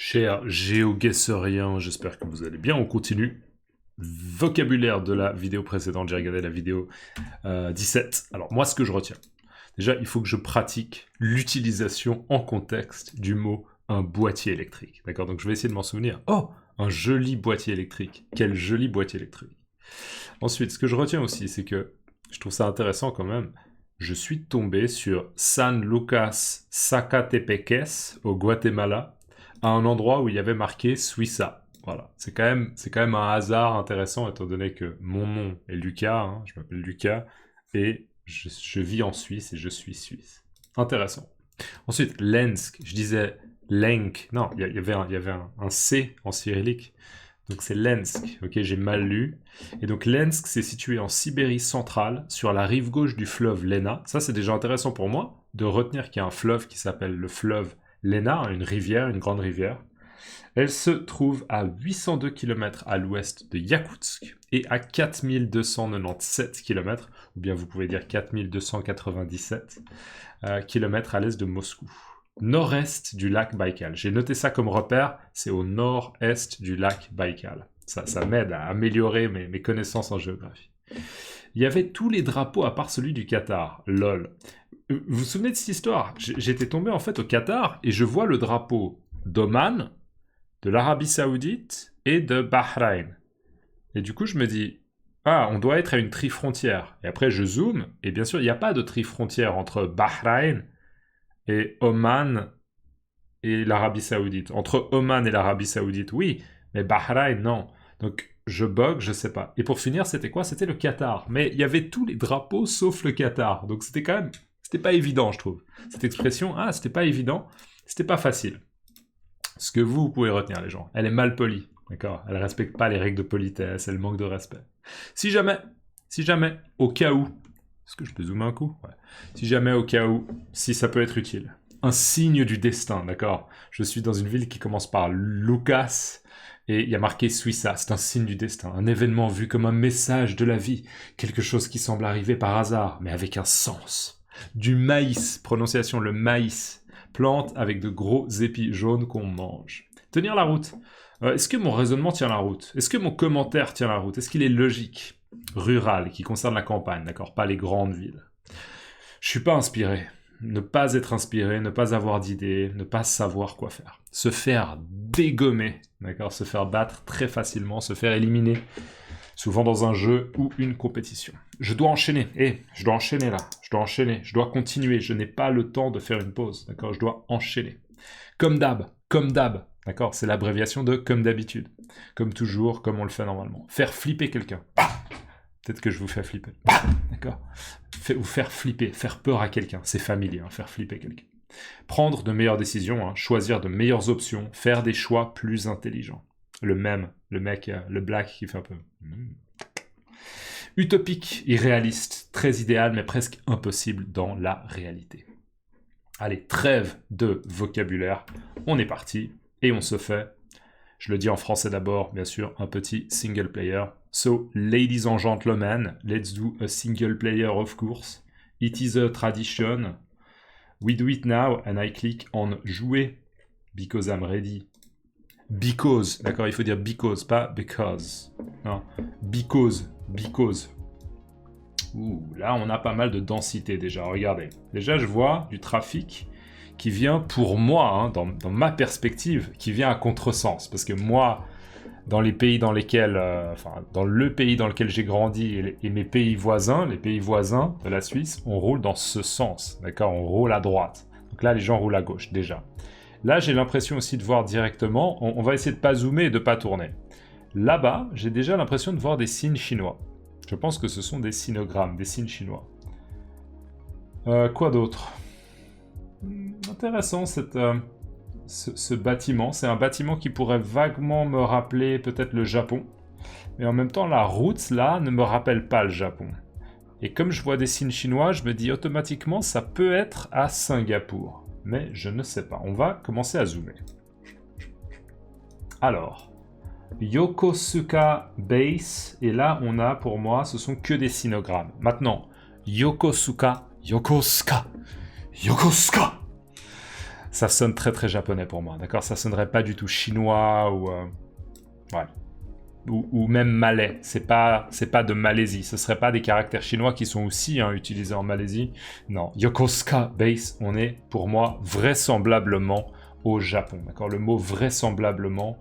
Chers géoguesseriens, j'espère que vous allez bien. On continue. Vocabulaire de la vidéo précédente, j'ai regardé la vidéo 17. Alors moi, ce que je retiens, déjà, il faut que je pratique l'utilisation en contexte du mot un boîtier électrique. D'accord? Donc je vais essayer de m'en souvenir. Oh, un joli boîtier électrique. Quel joli boîtier électrique. Ensuite, ce que je retiens aussi, c'est que je trouve ça intéressant quand même. Je suis tombé sur San Lucas Zacatepeques au Guatemala, à un endroit où il y avait marqué Suiza. Voilà, c'est quand même un hasard intéressant étant donné que mon nom est Lucas, hein, je m'appelle Lucas, et je vis en Suisse et je suis suisse. Intéressant. Ensuite, Lensk, je disais Lenk, non, il y avait un C en cyrillique, donc c'est Lensk, ok, j'ai mal lu. Et donc Lensk, c'est situé en Sibérie centrale, sur la rive gauche du fleuve Lena. Ça, c'est déjà intéressant pour moi, de retenir qu'il y a un fleuve qui s'appelle le fleuve Lena, une rivière, une grande rivière. Elle se trouve à 802 km à l'ouest de Yakoutsk et à 4297 km, ou bien vous pouvez dire 4297 km à l'est de Moscou. Nord-est du lac Baïkal. J'ai noté ça comme repère, c'est au nord-est du lac Baïkal. Ça m'aide à améliorer mes connaissances en géographie. Il y avait tous les drapeaux à part celui du Qatar. Lol. Vous vous souvenez de cette histoire? J'étais tombé en fait au Qatar et je vois le drapeau d'Oman, de l'Arabie Saoudite et de Bahreïn. Et du coup, je me dis, ah, on doit être à une tri-frontière. Et après, je zoome, et bien sûr, il n'y a pas de tri-frontière entre Bahreïn et Oman et l'Arabie Saoudite. Entre Oman et l'Arabie Saoudite, oui, mais Bahreïn, non. Donc, je bug, je sais pas. Et pour finir, c'était quoi? C'était le Qatar. Mais il y avait tous les drapeaux sauf le Qatar. Donc, c'était pas évident, je trouve. Cette expression, ah, c'était pas évident, c'était pas facile. Ce que vous pouvez retenir, les gens, elle est mal polie, d'accord? Elle respecte pas les règles de politesse, elle manque de respect. Si jamais, au cas où, est-ce que je peux zoomer un coup? Ouais. Si jamais, au cas où, si ça peut être utile. Un signe du destin, d'accord? Je suis dans une ville qui commence par Lucas, et il y a marqué Suiza, c'est un signe du destin, un événement vu comme un message de la vie, quelque chose qui semble arriver par hasard, mais avec un sens. Du maïs, prononciation le maïs, plante avec de gros épis jaunes qu'on mange. Tenir la route. Est-ce que mon raisonnement tient la route? Est-ce que mon commentaire tient la route? Est-ce qu'il est logique? Rural, qui concerne la campagne, d'accord? Pas les grandes villes. Je suis pas inspiré. Ne pas être inspiré, ne pas avoir d'idées, ne pas savoir quoi faire. Se faire dégommer, d'accord? Se faire battre très facilement, se faire éliminer, souvent dans un jeu ou une compétition. Je dois enchaîner. Je dois enchaîner là. Je dois enchaîner. Je dois continuer. Je n'ai pas le temps de faire une pause, d'accord? Je dois enchaîner. Comme d'hab, d'accord? C'est l'abréviation de comme d'habitude. Comme toujours, comme on le fait normalement. Faire flipper quelqu'un. Peut-être que je vous fais flipper. D'accord? Vous faire flipper, faire peur à quelqu'un. C'est familier, hein, faire flipper quelqu'un. Prendre de meilleures décisions, hein, choisir de meilleures options, faire des choix plus intelligents. Le mec, le black qui fait un peu... Utopique, irréaliste, très idéal, mais presque impossible dans la réalité. Allez, trêve de vocabulaire. On est parti, et on se fait, je le dis en français d'abord, bien sûr, un petit single player. So, ladies and gentlemen, let's do a single player of course. It is a tradition. We do it now, and I click on jouer, because I'm ready. Because, d'accord, il faut dire because, pas because. Non, because. Ouh, là on a pas mal de densité déjà, regardez. Déjà je vois du trafic qui vient pour moi, hein, dans ma perspective, qui vient à contresens. Parce que moi, dans les pays dans lesquels, dans le pays dans lequel j'ai grandi et mes pays voisins, les pays voisins de la Suisse, on roule dans ce sens, d'accord, on roule à droite. Donc là les gens roulent à gauche déjà. Là, j'ai l'impression aussi de voir directement, on va essayer de pas zoomer et de pas tourner. Là-bas, j'ai déjà l'impression de voir des signes chinois. Je pense que ce sont des sinogrammes, des signes chinois. Quoi d'autre? Intéressant, ce bâtiment. C'est un bâtiment qui pourrait vaguement me rappeler peut-être le Japon. Mais en même temps, la route, là, ne me rappelle pas le Japon. Et comme je vois des signes chinois, je me dis automatiquement, ça peut être à Singapour. Mais je ne sais pas. On va commencer à zoomer. Alors, Yokosuka Base, et là on a pour moi, ce sont que des sinogrammes. Maintenant, Yokosuka, ça sonne très très japonais pour moi, d'accord? Ça sonnerait pas du tout chinois ou... ouais. Ou même malais, c'est pas de Malaisie, ce serait pas des caractères chinois qui sont aussi utilisés en Malaisie. Non, Yokosuka Base, on est pour moi vraisemblablement au Japon, d'accord? Le mot vraisemblablement,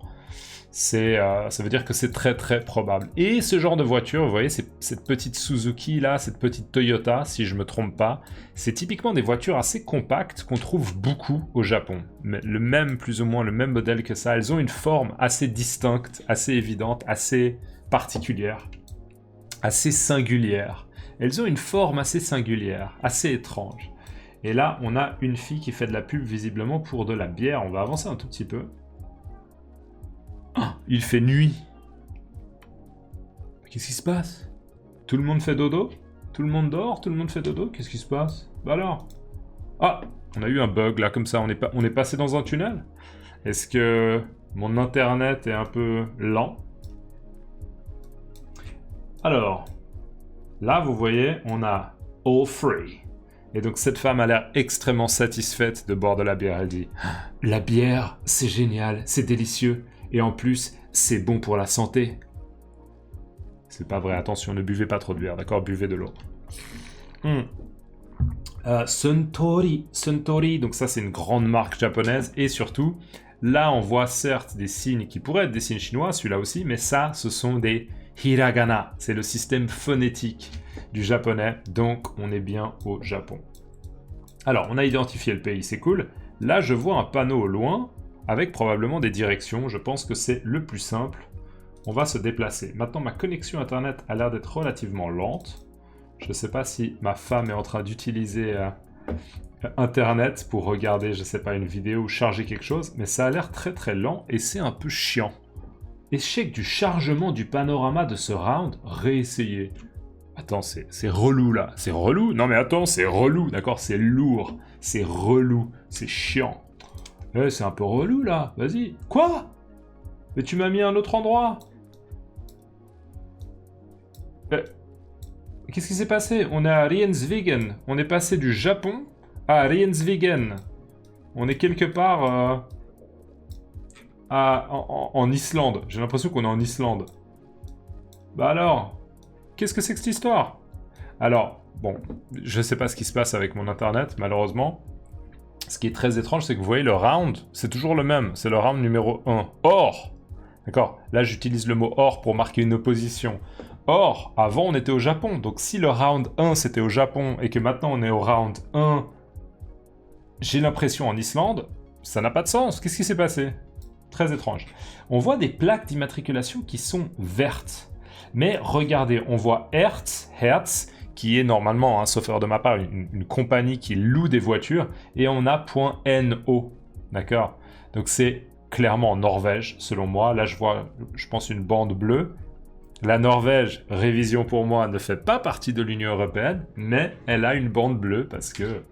ça veut dire que c'est très très probable. Et ce genre de voiture, vous voyez, cette petite Suzuki là, cette petite Toyota, si je me trompe pas, c'est typiquement des voitures assez compactes qu'on trouve beaucoup au Japon. Mais plus ou moins le même modèle que ça. Elles ont une forme assez distincte, assez évidente, assez particulière, assez singulière. Elles ont une forme assez singulière, assez étrange. Et là, on a une fille qui fait de la pub visiblement pour de la bière. On va avancer un tout petit peu. Ah, il fait nuit. Qu'est-ce qui se passe? Tout le monde fait dodo? Tout le monde dort? Tout le monde fait dodo? Qu'est-ce qui se passe? Bah alors? Ah, on a eu un bug là comme ça, on est passé dans un tunnel? Est-ce que mon internet est un peu lent? Alors, là vous voyez, on a all free. Et donc cette femme a l'air extrêmement satisfaite de boire de la bière. Elle dit « La bière, c'est génial, c'est délicieux. Et en plus, c'est bon pour la santé. » C'est pas vrai, attention, ne buvez pas trop de bière, d'accord? Buvez de l'eau. Suntory, donc ça c'est une grande marque japonaise. Et surtout, là on voit certes des signes qui pourraient être des signes chinois, celui-là aussi, mais ça, ce sont des hiragana. C'est le système phonétique du japonais, donc on est bien au Japon. Alors, on a identifié le pays, c'est cool. Là, je vois un panneau au loin, avec probablement des directions. Je pense que c'est le plus simple. On va se déplacer. Maintenant, ma connexion Internet a l'air d'être relativement lente. Je ne sais pas si ma femme est en train d'utiliser Internet pour regarder, je ne sais pas, une vidéo ou charger quelque chose, mais ça a l'air très très lent et c'est un peu chiant. Échec du chargement du panorama de ce round, réessayer. Attends, c'est relou là. C'est relou? Non mais attends, c'est relou, d'accord? C'est lourd, c'est relou, c'est chiant. C'est un peu relou là, vas-y. Quoi? Mais tu m'as mis à un autre endroit. Qu'est-ce qui s'est passé? On est à Riensvigen. On est passé du Japon à Riensvigen. On est quelque part en Islande. J'ai l'impression qu'on est en Islande. Bah alors, qu'est-ce que c'est que cette histoire? Alors, bon, je sais pas ce qui se passe avec mon internet, malheureusement. Ce qui est très étrange, c'est que vous voyez, le round, c'est toujours le même. C'est le round numéro 1. Or, d'accord, là j'utilise le mot or pour marquer une opposition. Or, avant on était au Japon, donc si le round 1 c'était au Japon et que maintenant on est au round 1, j'ai l'impression en Islande, ça n'a pas de sens. Qu'est-ce qui s'est passé? Très étrange. On voit des plaques d'immatriculation qui sont vertes. Mais regardez, on voit Hertz, qui est normalement, sauf erreur de ma part, une compagnie qui loue des voitures, et on a .no, d'accord? Donc c'est clairement en Norvège, selon moi. Là, je vois, je pense, une bande bleue. La Norvège, révision pour moi, ne fait pas partie de l'Union européenne, mais elle a une bande bleue parce que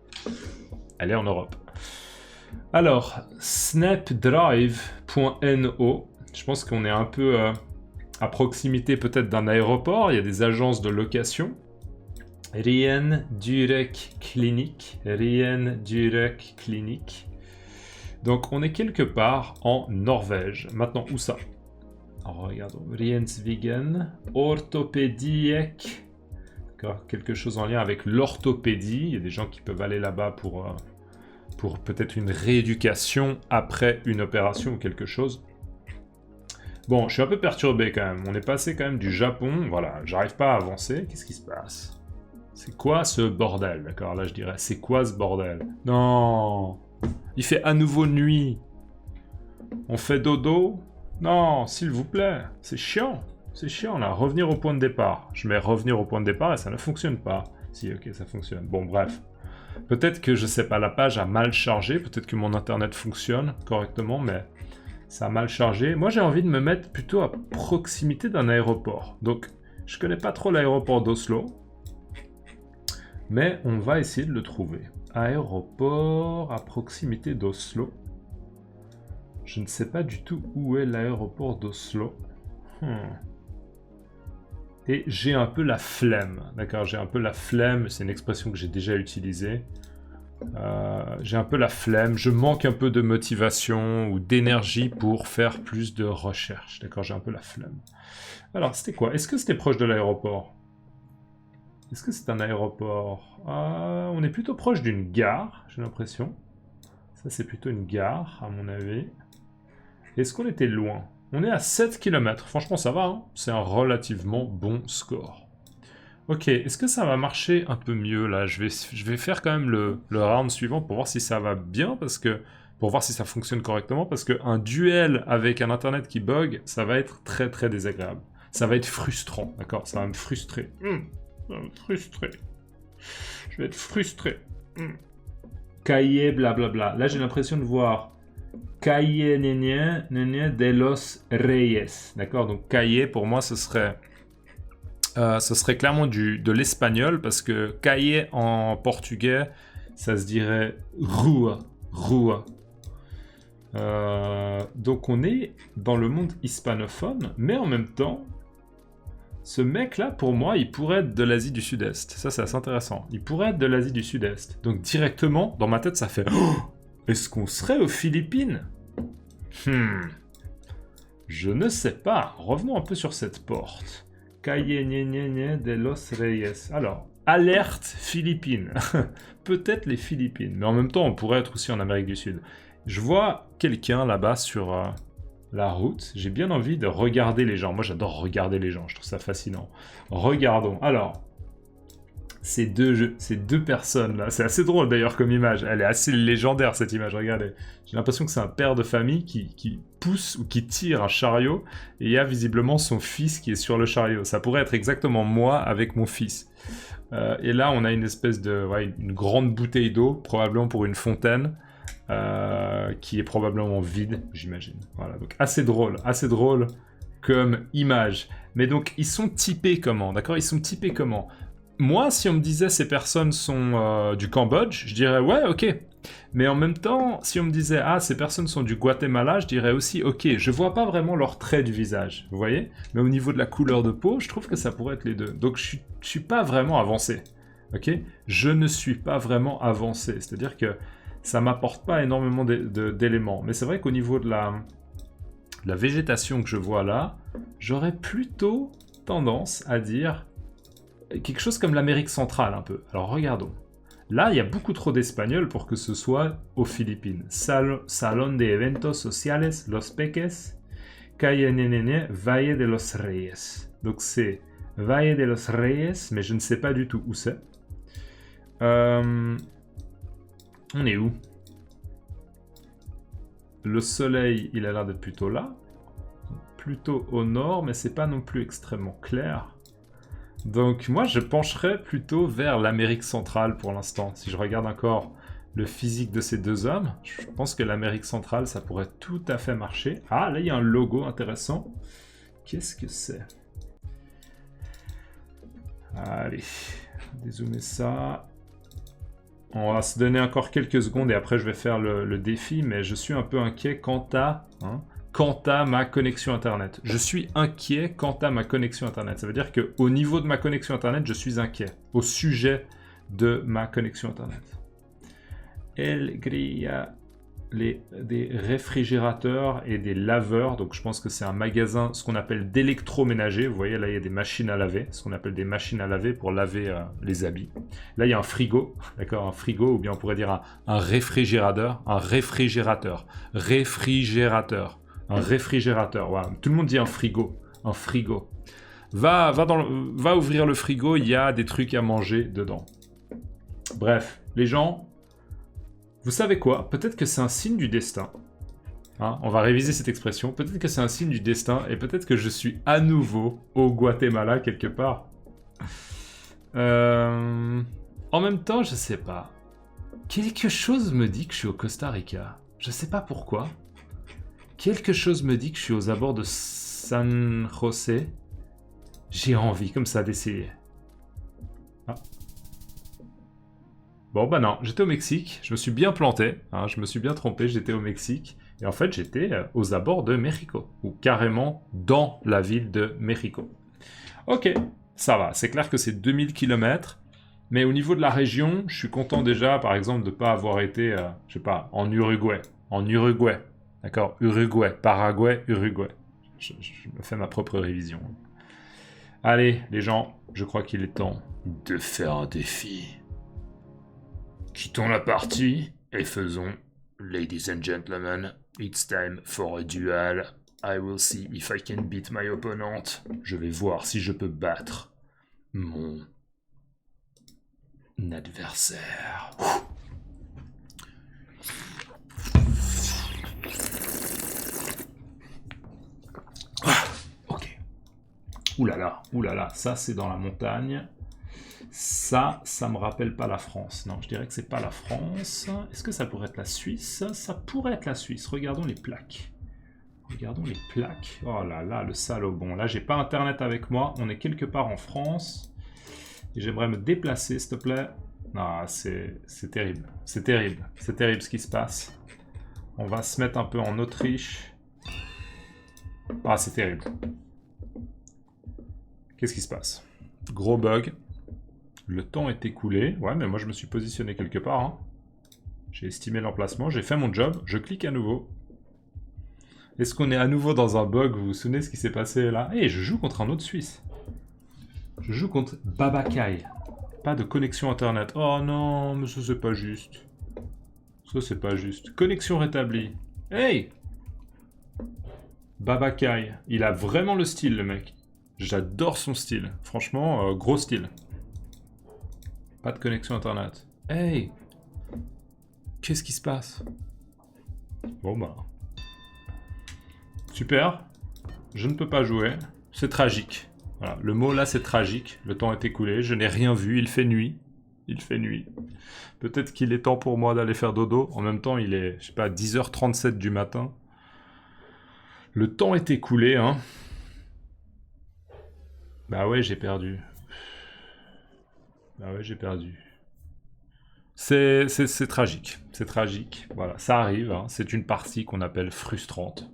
elle est en Europe. Alors, snapdrive.no, je pense qu'on est un peu à proximité peut-être d'un aéroport, il y a des agences de location. Rien Durek Clinic. Donc on est quelque part en Norvège. Maintenant, où ça? Alors, regardons. Riensvigen. Orthopédiek. D'accord, quelque chose en lien avec l'orthopédie. Il y a des gens qui peuvent aller là-bas pour peut-être une rééducation après une opération ou quelque chose. Bon, je suis un peu perturbé quand même. On est passé quand même du Japon. Voilà, j'arrive pas à avancer. Qu'est-ce qui se passe? C'est quoi ce bordel? D'accord, là je dirais, c'est quoi ce bordel? Non! Il fait à nouveau nuit. On fait dodo? Non, s'il vous plaît. C'est chiant. C'est chiant là. Revenir au point de départ. Je mets revenir au point de départ et ça ne fonctionne pas. Si, ok, ça fonctionne. Bon, bref. Peut-être que, je sais pas, la page a mal chargé. Peut-être que mon internet fonctionne correctement, mais ça a mal chargé. Moi, j'ai envie de me mettre plutôt à proximité d'un aéroport. Donc, je connais pas trop l'aéroport d'Oslo. Mais on va essayer de le trouver. Aéroport à proximité d'Oslo. Je ne sais pas du tout où est l'aéroport d'Oslo. Et j'ai un peu la flemme. D'accord, j'ai un peu la flemme. C'est une expression que j'ai déjà utilisée. J'ai un peu la flemme, je manque un peu de motivation ou d'énergie pour faire plus de recherche. D'accord, j'ai un peu la flemme. Alors, c'était quoi? Est-ce que c'était proche de l'aéroport? Est-ce que c'est un aéroport? On est plutôt proche d'une gare, j'ai l'impression. Ça, c'est plutôt une gare, à mon avis. Est-ce qu'on était loin? On est à 7 km. Franchement, ça va, hein. C'est un relativement bon score. Ok, est-ce que ça va marcher un peu mieux, là? Je vais faire quand même le round suivant pour voir si ça va bien, parce que... Pour voir si ça fonctionne correctement, parce qu'un duel avec un internet qui bug, ça va être très très désagréable. Ça va être frustrant, d'accord? Ça va me frustrer. Ça va me frustrer. Je vais être frustré. Calle, blablabla. Là, j'ai l'impression de voir Calle Nene de los Reyes. D'accord? Donc, Calle, pour moi, ce serait clairement de l'espagnol, parce que Calle en portugais, ça se dirait rua. Rua. Donc, on est dans le monde hispanophone, mais en même temps, ce mec-là, pour moi, il pourrait être de l'Asie du Sud-Est. Ça, c'est assez intéressant. Il pourrait être de l'Asie du Sud-Est. Donc, directement, dans ma tête, ça fait... Oh, est-ce qu'on serait aux Philippines? Je ne sais pas. Revenons un peu sur cette porte. Calle de los Reyes. Alors, alerte Philippines. Peut-être les Philippines. Mais en même temps, on pourrait être aussi en Amérique du Sud. Je vois quelqu'un là-bas sur... la route, j'ai bien envie de regarder les gens. Moi, j'adore regarder les gens, je trouve ça fascinant. Regardons. Alors, ces deux personnes-là, c'est assez drôle d'ailleurs comme image. Elle est assez légendaire, cette image, regardez. J'ai l'impression que c'est un père de famille qui pousse ou qui tire un chariot, et il y a visiblement son fils qui est sur le chariot. Ça pourrait être exactement moi avec mon fils. Et là, on a une espèce de... Ouais, une grande bouteille d'eau, probablement pour une fontaine. Qui est probablement vide, j'imagine. Voilà, donc assez drôle comme image. Mais donc, ils sont typés comment? D'accord? Ils sont typés comment? Moi, si on me disait ces personnes sont du Cambodge, je dirais ouais, ok. Mais en même temps, si on me disait ah, ces personnes sont du Guatemala, je dirais aussi ok. Je vois pas vraiment leurs traits du visage, vous voyez? Mais au niveau de la couleur de peau, je trouve que ça pourrait être les deux. Donc, je suis pas vraiment avancé. Ok? Je ne suis pas vraiment avancé. C'est-à-dire que ça m'apporte pas énormément d'éléments. Mais c'est vrai qu'au niveau de la végétation que je vois là, j'aurais plutôt tendance à dire quelque chose comme l'Amérique centrale un peu. Alors regardons. Là, il y a beaucoup trop d'espagnol pour que ce soit aux Philippines. Salón de eventos sociales, Los Peques, Calle Nenene, Valle de los Reyes. Donc c'est Valle de los Reyes, mais je ne sais pas du tout où c'est. On est où? Le soleil, il a l'air d'être plutôt là. Plutôt au nord, mais c'est pas non plus extrêmement clair. Donc moi, je pencherais plutôt vers l'Amérique centrale pour l'instant. Si je regarde encore le physique de ces deux hommes, je pense que l'Amérique centrale, ça pourrait tout à fait marcher. Ah, là, il y a un logo intéressant. Qu'est-ce que c'est? Allez, dézoomer ça. On va se donner encore quelques secondes et après je vais faire le défi, mais je suis un peu inquiet quant à ma connexion internet. Je suis inquiet quant à ma connexion internet. Ça veut dire qu'au niveau de ma connexion internet, je suis inquiet au sujet de ma connexion internet. El Grilla, des réfrigérateurs et des laveurs. Donc je pense que c'est un magasin, ce qu'on appelle d'électroménager. Vous voyez là, il y a des machines à laver, ce qu'on appelle des machines à laver pour laver les habits. Là, il y a un frigo, d'accord, un frigo, ou bien on pourrait dire un réfrigérateur, un réfrigérateur. Voilà. Tout le monde dit un frigo. Va ouvrir le frigo, il y a des trucs à manger dedans. Bref, les gens, vous savez quoi? Peut-être que c'est un signe du destin. Hein, on va réviser cette expression. Peut-être que c'est un signe du destin et peut-être que je suis à nouveau au Guatemala quelque part. En même temps, je sais pas. Quelque chose me dit que je suis au Costa Rica. Je sais pas pourquoi. Quelque chose me dit que je suis aux abords de San José. J'ai envie comme ça d'essayer. Ah. Bon bah non, j'étais au Mexique, je me suis bien planté, hein, je me suis bien trompé, j'étais au Mexique, et en fait j'étais aux abords de Mexico, ou carrément dans la ville de Mexico. Ok, ça va, c'est clair que c'est 2000 km, Mais au niveau de la région, je suis content déjà, par exemple, de ne pas avoir été, je sais pas, en Uruguay. En Uruguay. D'accord? Uruguay. Paraguay, Uruguay. Je me fais ma propre révision. Allez, les gens, je crois qu'il est temps de faire un défi. Quittons la partie et faisons, ladies and gentlemen, it's time for a duel. I will see if I can beat my opponent. Je vais voir si je peux battre mon adversaire. Ok. Oulala, ça c'est dans la montagne. Ça me rappelle pas la France. Non, je dirais que c'est pas la France. Est-ce que ça pourrait être la Suisse? Ça pourrait être la Suisse. Regardons les plaques. Regardons les plaques. Oh là là, le salaud. Bon, là, j'ai pas internet avec moi. On est quelque part en France. Et j'aimerais me déplacer, s'il te plaît. Ah, c'est terrible. C'est terrible. C'est terrible ce qui se passe. On va se mettre un peu en Autriche. Ah, c'est terrible. Qu'est-ce qui se passe? Gros bug. Le temps est écoulé. Ouais, mais moi, je me suis positionné quelque part. Hein. J'ai estimé l'emplacement. J'ai fait mon job. Je clique à nouveau. Est-ce qu'on est à nouveau dans un bug? Vous vous souvenez ce qui s'est passé là? Eh, je joue contre un autre Suisse. Je joue contre Babakai. Pas de connexion internet. Oh non, mais ça c'est pas juste. Ça c'est pas juste. Connexion rétablie. Hey! Babakai. Il a vraiment le style, le mec. J'adore son style. Franchement, gros style. Pas de connexion internet. Hey! Qu'est-ce qui se passe? Bon bah... Super. Je ne peux pas jouer. C'est tragique. Voilà. Le mot là, c'est tragique. Le temps est écoulé. Je n'ai rien vu. Il fait nuit. Il fait nuit. Peut-être qu'il est temps pour moi d'aller faire dodo. En même temps, il est, je sais pas, 10h37 du matin. Le temps est écoulé, hein. Bah ouais, j'ai perdu. Bah ouais, j'ai perdu. C'est tragique. C'est tragique. Voilà, ça arrive. Hein. C'est une partie qu'on appelle frustrante.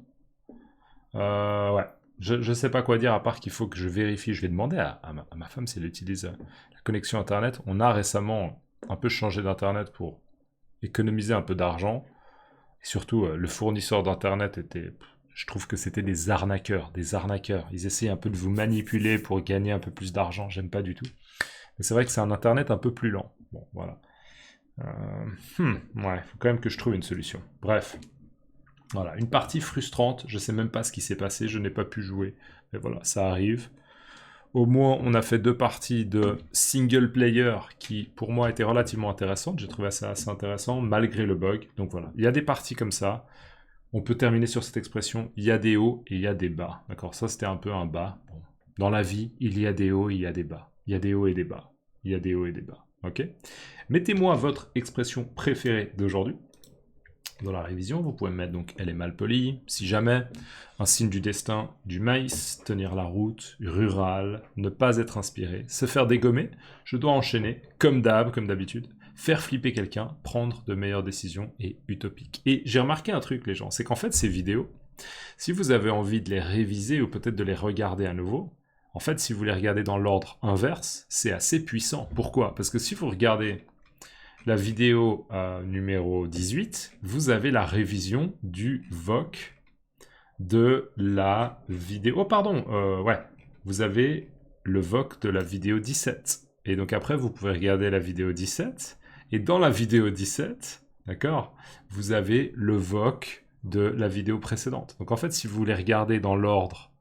Ouais. Je sais pas quoi dire à part qu'il faut que je vérifie. Je vais demander à ma femme si elle utilise la connexion internet. On a récemment un peu changé d'internet pour économiser un peu d'argent. Et surtout, le fournisseur d'internet était... Je trouve que c'était des arnaqueurs. Des arnaqueurs. Ils essayaient un peu de vous manipuler pour gagner un peu plus d'argent. J'aime pas du tout. Mais c'est vrai que c'est un internet un peu plus lent. Bon, voilà. Ouais, faut quand même que je trouve une solution. Bref. Voilà, une partie frustrante, je sais même pas ce qui s'est passé, je n'ai pas pu jouer, mais voilà, ça arrive. Au moins, on a fait 2 parties de single player qui, pour moi, étaient relativement intéressantes. J'ai trouvé ça assez intéressant, malgré le bug. Donc voilà, il y a des parties comme ça. On peut terminer sur cette expression, il y a des hauts et il y a des bas. D'accord, ça c'était un peu un bas. Bon. Dans la vie, il y a des hauts et il y a des bas. Il y a des hauts et des bas. Il y a des hauts et des bas. Ok? Mettez-moi votre expression préférée d'aujourd'hui. Dans la révision, vous pouvez me mettre donc elle est mal polie, si jamais, un signe du destin, du maïs, tenir la route, rural, ne pas être inspiré, se faire dégommer, je dois enchaîner, comme d'habitude, faire flipper quelqu'un, prendre de meilleures décisions et utopiques. Et j'ai remarqué un truc les gens, c'est qu'en fait ces vidéos, si vous avez envie de les réviser ou peut-être de les regarder à nouveau, en fait si vous les regardez dans l'ordre inverse, c'est assez puissant. Pourquoi? Parce que si vous regardez la vidéo numéro 18, vous avez la révision du VOC de la vidéo... Oh pardon, ouais, vous avez le VOC de la vidéo 17. Et donc après, vous pouvez regarder la vidéo 17. Et dans la vidéo 17, d'accord, vous avez le VOC de la vidéo précédente. Donc en fait, si vous voulez regarder dans l'ordre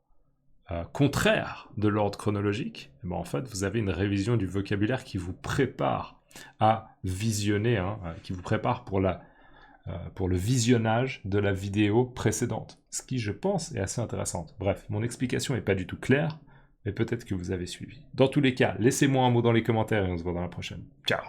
contraire de l'ordre chronologique, eh ben, en fait, vous avez une révision du vocabulaire qui vous prépare à visionner, hein, qui vous prépare pour le visionnage de la vidéo précédente. Ce qui, je pense, est assez intéressante. Bref, mon explication n'est pas du tout claire, mais peut-être que vous avez suivi. Dans tous les cas, laissez-moi un mot dans les commentaires et on se voit dans la prochaine. Ciao!